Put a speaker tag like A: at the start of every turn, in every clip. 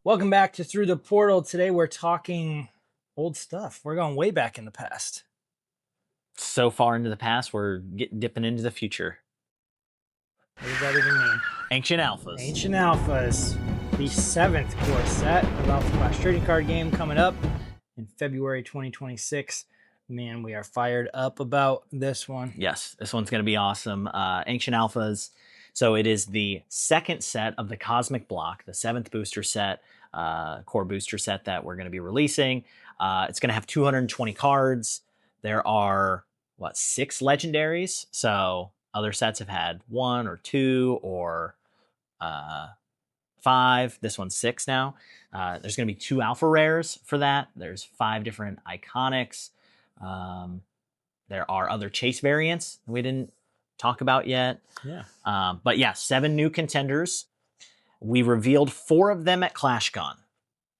A: Welcome back to Through the Portal. Today we're talking old stuff. We're going way back in the past.
B: So far into the past, we're dipping into the future.
A: What does that even mean?
B: Ancient Alphas.
A: Ancient Alphas, the 7th core set of Alpha Clash trading card game coming up in February 2026. Man, we are fired up about this one.
B: Yes, this one's going to be awesome. Ancient Alphas. So it is the second set of the Cosmic Block, the 7th booster set, core booster set that we're going to be releasing. It's going to have 220 cards. There are, 6 legendaries? So other sets have had 1 or 2 or 5. This one's 6 now. There's going to be 2 alpha rares for that. There's 5 different iconics. There are other chase variants we didn't talk about yet.
A: Yeah.
B: But yeah, 7 new contenders. We revealed 4 of them at ClashCon.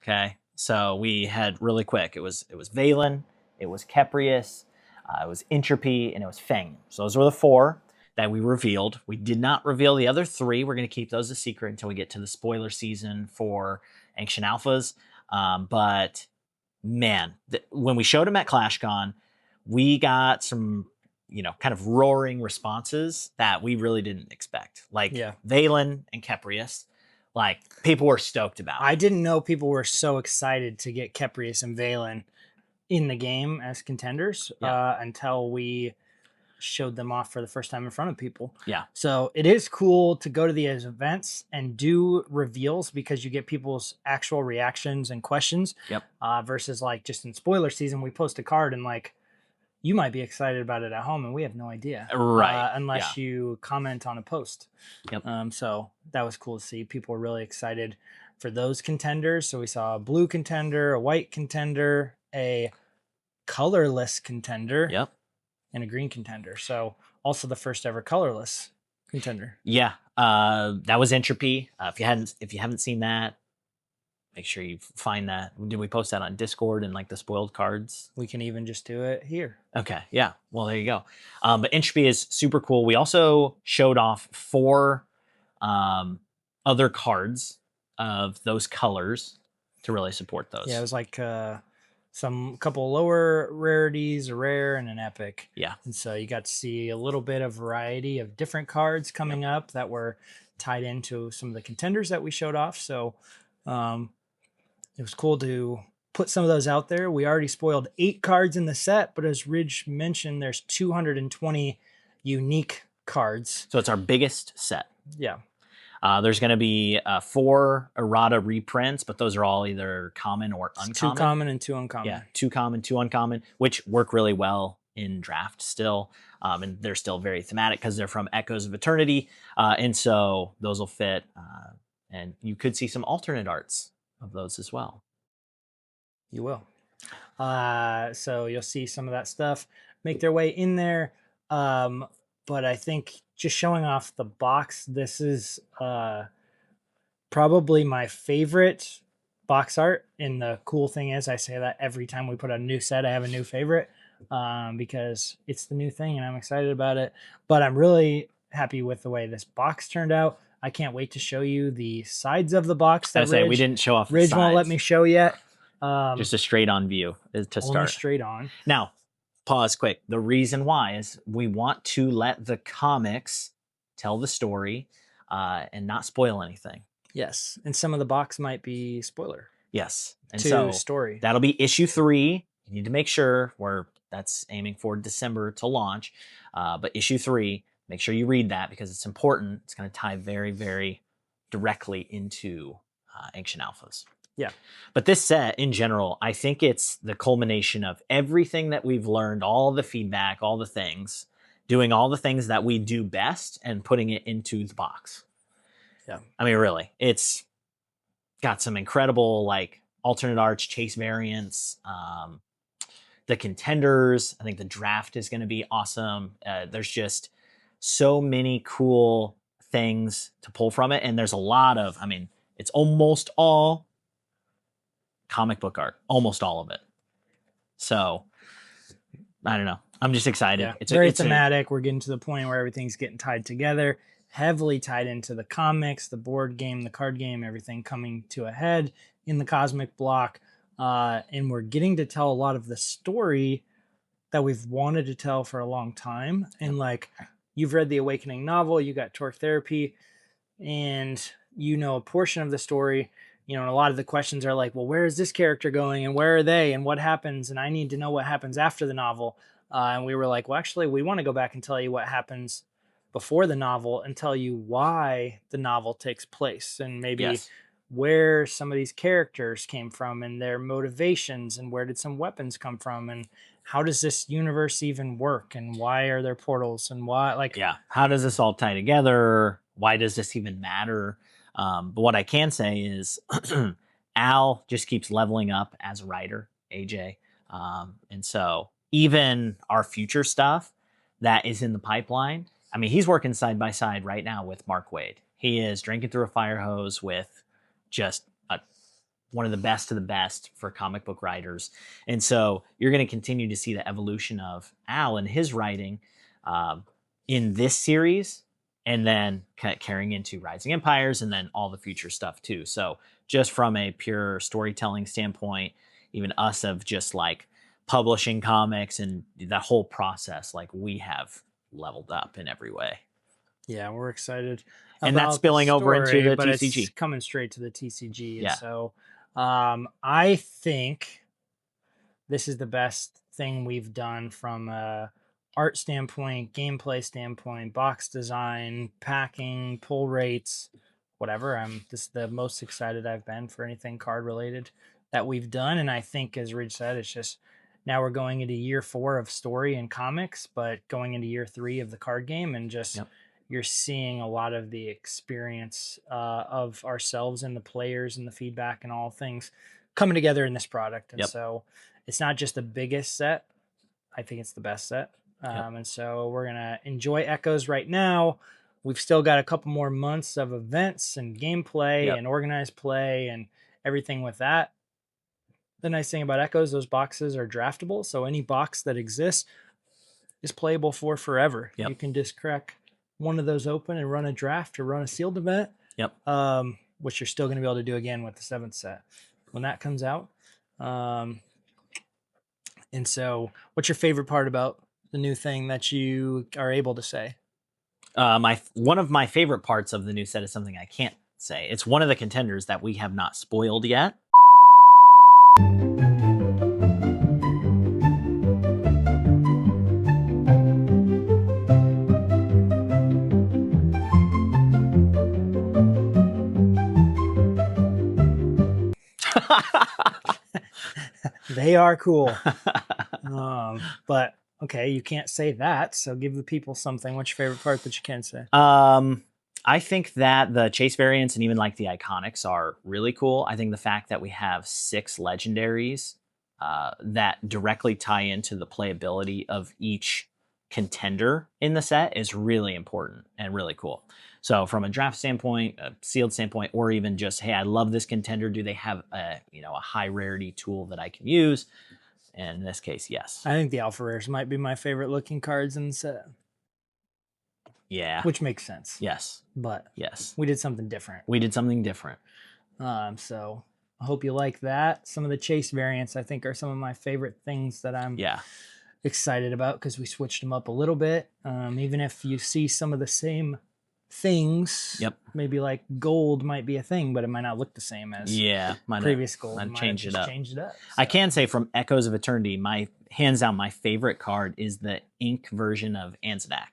B: Okay. So we had really quick. It was Valen, it was Keprius, it was Entropy, and it was Feng. So those were the 4 that we revealed. We did not reveal the other 3. We're going to keep those a secret until we get to the spoiler season for Ancient Alphas. But man, when we showed them at ClashCon, we got some, kind of roaring responses that we really didn't expect. Like Valen and Keprius, like people were stoked about.
A: I didn't know people were so excited to get Keprius and Valen in the game as contenders until we showed them off for the first time in front of people.
B: Yeah.
A: So it is cool to go to these events and do reveals because you get people's actual reactions and questions.
B: Yep.
A: Versus like just in spoiler season, we post a card and like you might be excited about it at home and we have no idea.
B: Right.
A: Unless you comment on a post.
B: Yep.
A: So that was cool to see. People were really excited for those contenders. So we saw a blue contender, a white contender, a colorless contender.
B: Yep.
A: And a green contender. So also the first ever colorless contender.
B: Yeah. That was Entropy. If you haven't seen that, make sure you find that. Did we post that on Discord and like the spoiled cards?
A: We can even just do it here.
B: Okay. Yeah. Well, there you go. But Entropy is super cool. We also showed off 4 other cards of those colors to really support those.
A: Yeah, it was like couple lower rarities, a rare, and an epic.
B: Yeah.
A: And so you got to see a little bit of variety of different cards coming up that were tied into some of the contenders that we showed off. So it was cool to put some of those out there. We already spoiled 8 cards in the set, but as Ridge mentioned, there's 220 unique cards.
B: So it's our biggest set.
A: Yeah.
B: There's going to be 4 errata reprints, but those are all either common or uncommon.
A: 2 common and 2 uncommon.
B: Yeah, 2 common, 2 uncommon, which work really well in draft still. And they're still very thematic because they're from Echoes of Eternity. And so those will fit. And you could see some alternate arts of those as well.
A: You will. So you'll see some of that stuff make their way in there. But I think just showing off the box, this is probably my favorite box art. And the cool thing is I say that every time we put a new set, I have a new favorite because it's the new thing and I'm excited about it. But I'm really happy with the way this box turned out. I can't wait to show you the sides of the box. That
B: we didn't show off the
A: Ridge
B: sides.
A: won't let me show yet.
B: Just a straight on view to start.
A: Only straight on.
B: Now, pause quick. The reason why is we want to let the comics tell the story and not spoil anything.
A: Yes. And some of the box might be spoiler.
B: Yes. And
A: to
B: so
A: story.
B: That'll be issue 3. You need to make sure that's aiming for December to launch. But issue 3, make sure you read that because it's important. It's going to tie very, very directly into Ancient Alphas.
A: Yeah.
B: But this set in general, I think it's the culmination of everything that we've learned, all the feedback, all the things, doing all the things that we do best and putting it into the box.
A: Yeah.
B: I mean, really, it's got some incredible like alternate arts, chase variants, the contenders. I think the draft is going to be awesome. There's just so many cool things to pull from it. And there's a lot of, it's almost all comic book art, almost all of it. So I don't know. I'm just excited.
A: Yeah. It's very thematic. We're getting to the point where everything's getting tied together. heavily tied into the comics, the board game, the card game, everything coming to a head in the cosmic block, and we're getting to tell a lot of the story that we've wanted to tell for a long time. And like, you've read the Awakening novel, you got Torque Therapy, and you know a portion of the story. You know, and a lot of the questions are like, well, where is this character going, and where are they, and what happens, and I need to know what happens after the novel. And we were like, well, actually, we want to go back and tell you what happens before the novel and tell you why the novel takes place, and maybe
B: Yes.
A: where some of these characters came from and their motivations, and where did some weapons come from, and how does this universe even work, and why are there portals, and why, like,
B: Yeah. How does this all tie together? Why does this even matter? But what I can say is Al just keeps leveling up as a writer, AJ. And so even our future stuff that is in the pipeline, I mean, he's working side by side right now with Mark Waid. He is drinking through a fire hose with just one of the best of the best for comic book writers. And so you're going to continue to see the evolution of Al and his writing in this series, and then kind of carrying into Rising Empires and then all the future stuff too. So just from a pure storytelling standpoint, even us of just like publishing comics and that whole process, like we have leveled up in every way.
A: yeah, we're excited
B: And that's
A: about
B: spilling
A: the
B: over into
A: story,
B: the
A: but it's
B: TCG.
A: coming straight to the TCG. And
B: Yeah.
A: so I think this is the best thing we've done from a art standpoint, gameplay standpoint, box design, packing, pull rates, whatever. This is the most excited I've been for anything card related that we've done. And I think, as Ridge said, it's just now we're going into year 4 of story and comics, but going into year 3 of the card game, and just you're seeing a lot of the experience of ourselves and the players and the feedback and all things coming together in this product. And so it's not just the biggest set. I think it's the best set. And so we're going to enjoy Echoes right now. We've still got a couple more months of events and gameplay and organized play and everything with that. The nice thing about Echoes, those boxes are draftable. So any box that exists is playable for forever. You can just crack one of those open and run a draft or run a sealed event. Which you're still going to be able to do again with the 7th set when that comes out. And so what's your favorite part about the new thing that you are able to say?
B: One of my favorite parts of the new set is something I can't say. It's one of the contenders that we have not spoiled yet.
A: They are cool. But okay, you can't say that, so give the people something. What's your favorite part that you can say?
B: I think that the chase variants and even like the iconics are really cool. I think the fact that we have 6 legendaries that directly tie into the playability of each contender in the set is really important and really cool. So from a draft standpoint, a sealed standpoint, or even just, hey, I love this contender. Do they have a high rarity tool that I can use? And in this case, yes.
A: I think the Alpha Rares might be my favorite looking cards in the set.
B: Yeah.
A: Which makes sense.
B: Yes.
A: But
B: yes,
A: we did something different.
B: We did something different.
A: So I hope you like that. Some of the chase variants, I think, are some of my favorite things that I'm excited about, because we switched them up a little bit. Even if you see some of the same things, maybe like gold might be a thing, but it might not look the same as previous gold.
B: Might change it up.
A: So.
B: I can say from Echoes of Eternity, my hands down, my favorite card is the ink version of Anzanak.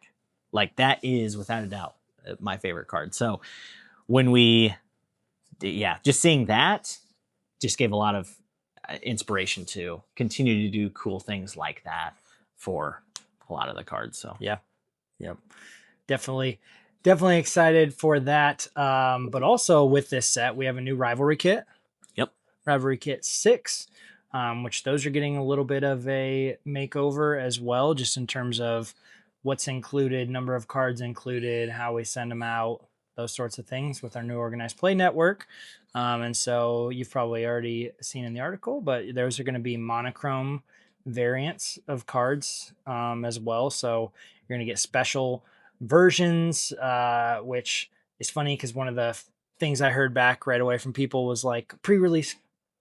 B: Like that is without a doubt my favorite card. So when we, just seeing that just gave a lot of inspiration to continue to do cool things like that for a lot of the cards. So
A: definitely excited for that. But also with this set, we have a new rivalry kit. Rivalry kit 6, which those are getting a little bit of a makeover as well, just in terms of what's included, number of cards included, how we send them out, those sorts of things with our new organized play network. And so you've probably already seen in the article, but those are going to be monochrome variants of cards as well. So you're going to get special versions, which is funny because one of the things I heard back right away from people was like, pre-release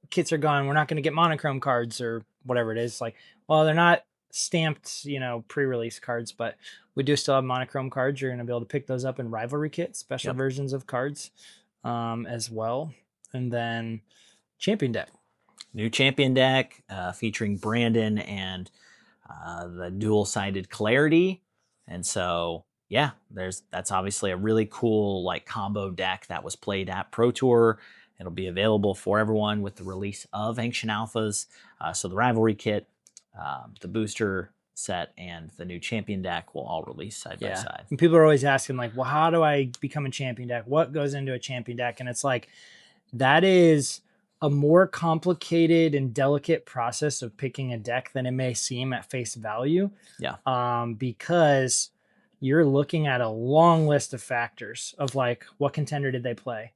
A: kits are gone. We're not going to get monochrome cards or whatever it is. Like, well, they're not stamped, pre-release cards, but we do still have monochrome cards. You're going to be able to pick those up in rivalry kits, special versions of cards as well. And then champion deck.
B: New champion deck featuring Brandon and the dual-sided Clarity. And so, yeah, that's obviously a really cool like combo deck that was played at Pro Tour. It'll be available for everyone with the release of Ancient Alphas. So the rivalry kit, the booster set, and the new champion deck will all release side by side.
A: And people are always asking like, well, how do I become a champion deck? What goes into a champion deck? And it's like, that is a more complicated and delicate process of picking a deck than it may seem at face value.
B: Yeah.
A: Because you're looking at a long list of factors of like, what contender did they play?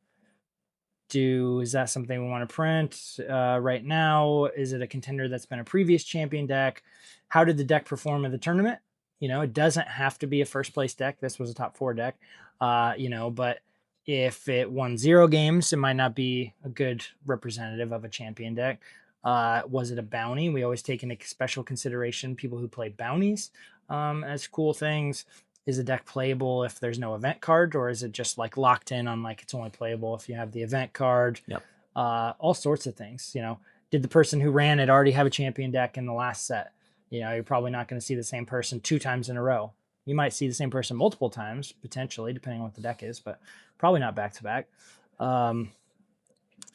A: Is that something we want to print right now? Is it a contender that's been a previous champion deck? How did the deck perform in the tournament? It doesn't have to be a first place deck. This was a top 4 deck, but if it won 0 games, it might not be a good representative of a champion deck. Was it a bounty? We always take into special consideration people who play bounties as cool things. Is a deck playable if there's no event card, or is it just like locked in on like it's only playable if you have the event card?
B: Yep.
A: All sorts of things. Did the person who ran it already have a champion deck in the last set? You're probably not going to see the same person 2 times in a row. You might see the same person multiple times, potentially, depending on what the deck is, but probably not back to back.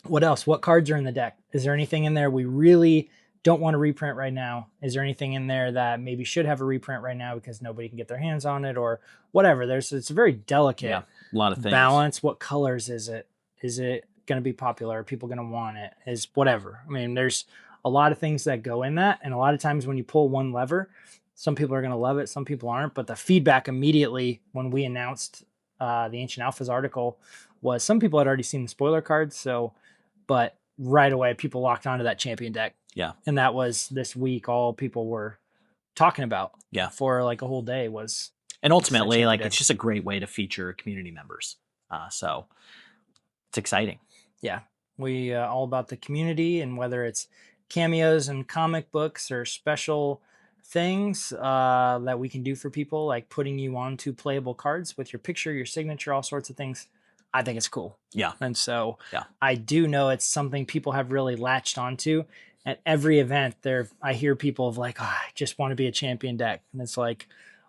A: What else? What cards are in the deck? Is there anything in there we really don't want to reprint right now? Is there anything in there that maybe should have a reprint right now because nobody can get their hands on it or whatever? It's a very delicate
B: a lot of things.
A: Balance. What colors is it? Is it going to be popular? Are people going to want it? Is whatever. I mean, there's a lot of things that go in that. And a lot of times when you pull one lever, some people are going to love it. Some people aren't. But the feedback immediately when we announced the Ancient Alphas article was some people had already seen the spoiler cards. But right away, people locked onto that champion deck.
B: Yeah.
A: And that was this week, all people were talking about for like a whole day was.
B: And ultimately, like, it's just a great way to feature community members. So it's exciting.
A: Yeah. We all about the community, and whether it's cameos and comic books or special things that we can do for people, like putting you onto playable cards with your picture, your signature, all sorts of things. I think it's cool.
B: Yeah.
A: And so I do know it's something people have really latched onto. At every event I hear people of like, I just want to be a champion deck. And it's like,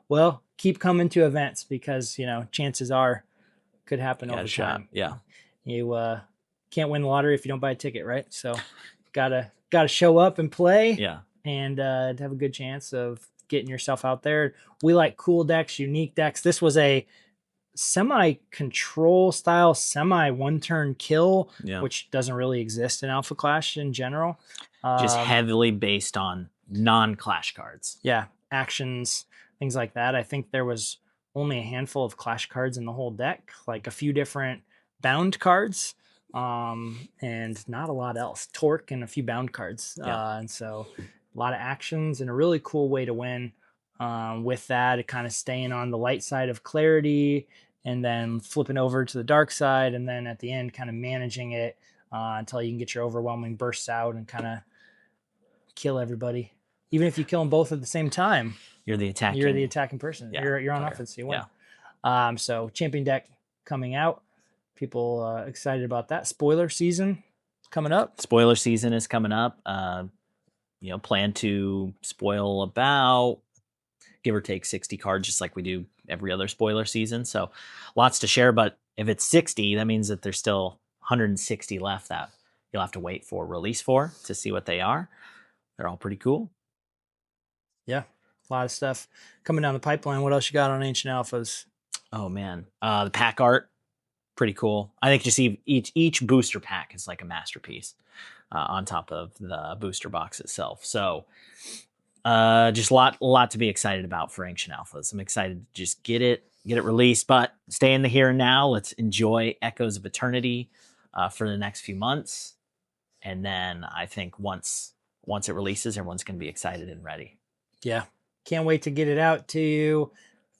A: well, keep coming to events because, chances are could happen over time.
B: Yeah.
A: You can't win the lottery if you don't buy a ticket, right? So gotta show up and play and have a good chance of getting yourself out there. We like cool decks, unique decks. This was a semi-control style, semi-one-turn kill, which doesn't really exist in Alpha Clash in general.
B: Just heavily based on non-Clash cards.
A: Yeah, actions, things like that. I think there was only a handful of Clash cards in the whole deck, like a few different bound cards, and not a lot else. Torque and a few bound cards. And so a lot of actions and a really cool way to win. With that, kind of staying on the light side of Clarity and then flipping over to the dark side. And then at the end, kind of managing it until you can get your overwhelming bursts out and kind of kill everybody. Even if you kill them both at the same time, you're the attacking person. You're on offense. You win. So champion deck coming out. People excited about that. Spoiler season coming up.
B: Spoiler season is coming up. Plan to spoil about give or take 60 cards, just like we do every other spoiler season. So lots to share, but if it's 60, that means that there's still 160 left that you'll have to wait for release for to see what they are. They're all pretty cool.
A: Yeah. A lot of stuff coming down the pipeline. What else you got on Ancient Alphas?
B: Oh man. The pack art, pretty cool. I think just each booster pack is like a masterpiece on top of the booster box itself. So just a lot to be excited about for Ancient Alphas. I'm excited to just get it released, but stay in the here and now. Let's enjoy Echoes of Eternity for the next few months. And then I think once it releases, everyone's going to be excited and ready.
A: Yeah. Can't wait to get it out to you.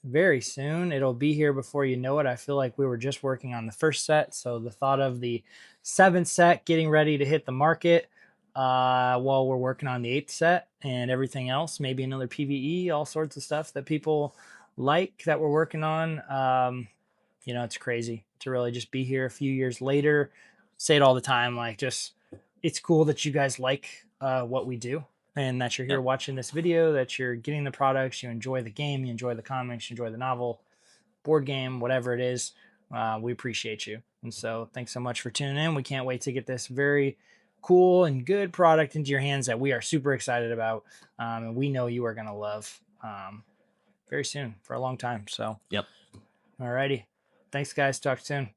A: very soon. It'll be here before you know it. I feel like we were just working on the first set, so the thought of the 7th set getting ready to hit the market while we're working on the 8th set and everything else, maybe another PvE, all sorts of stuff that people like that we're working on. You know, it's crazy to really just be here a few years later. Say it all the time, like just it's cool that you guys like what we do and that you're here
B: Yep.
A: watching this video, that you're getting the products, you enjoy the game, you enjoy the comics, you enjoy the novel, board game, whatever it is. We appreciate you. And so thanks so much for tuning in. We can't wait to get this very cool and good product into your hands that we are super excited about. And we know you are going to love very soon for a long time. So,
B: Yep.
A: alrighty. Thanks, guys. Talk soon.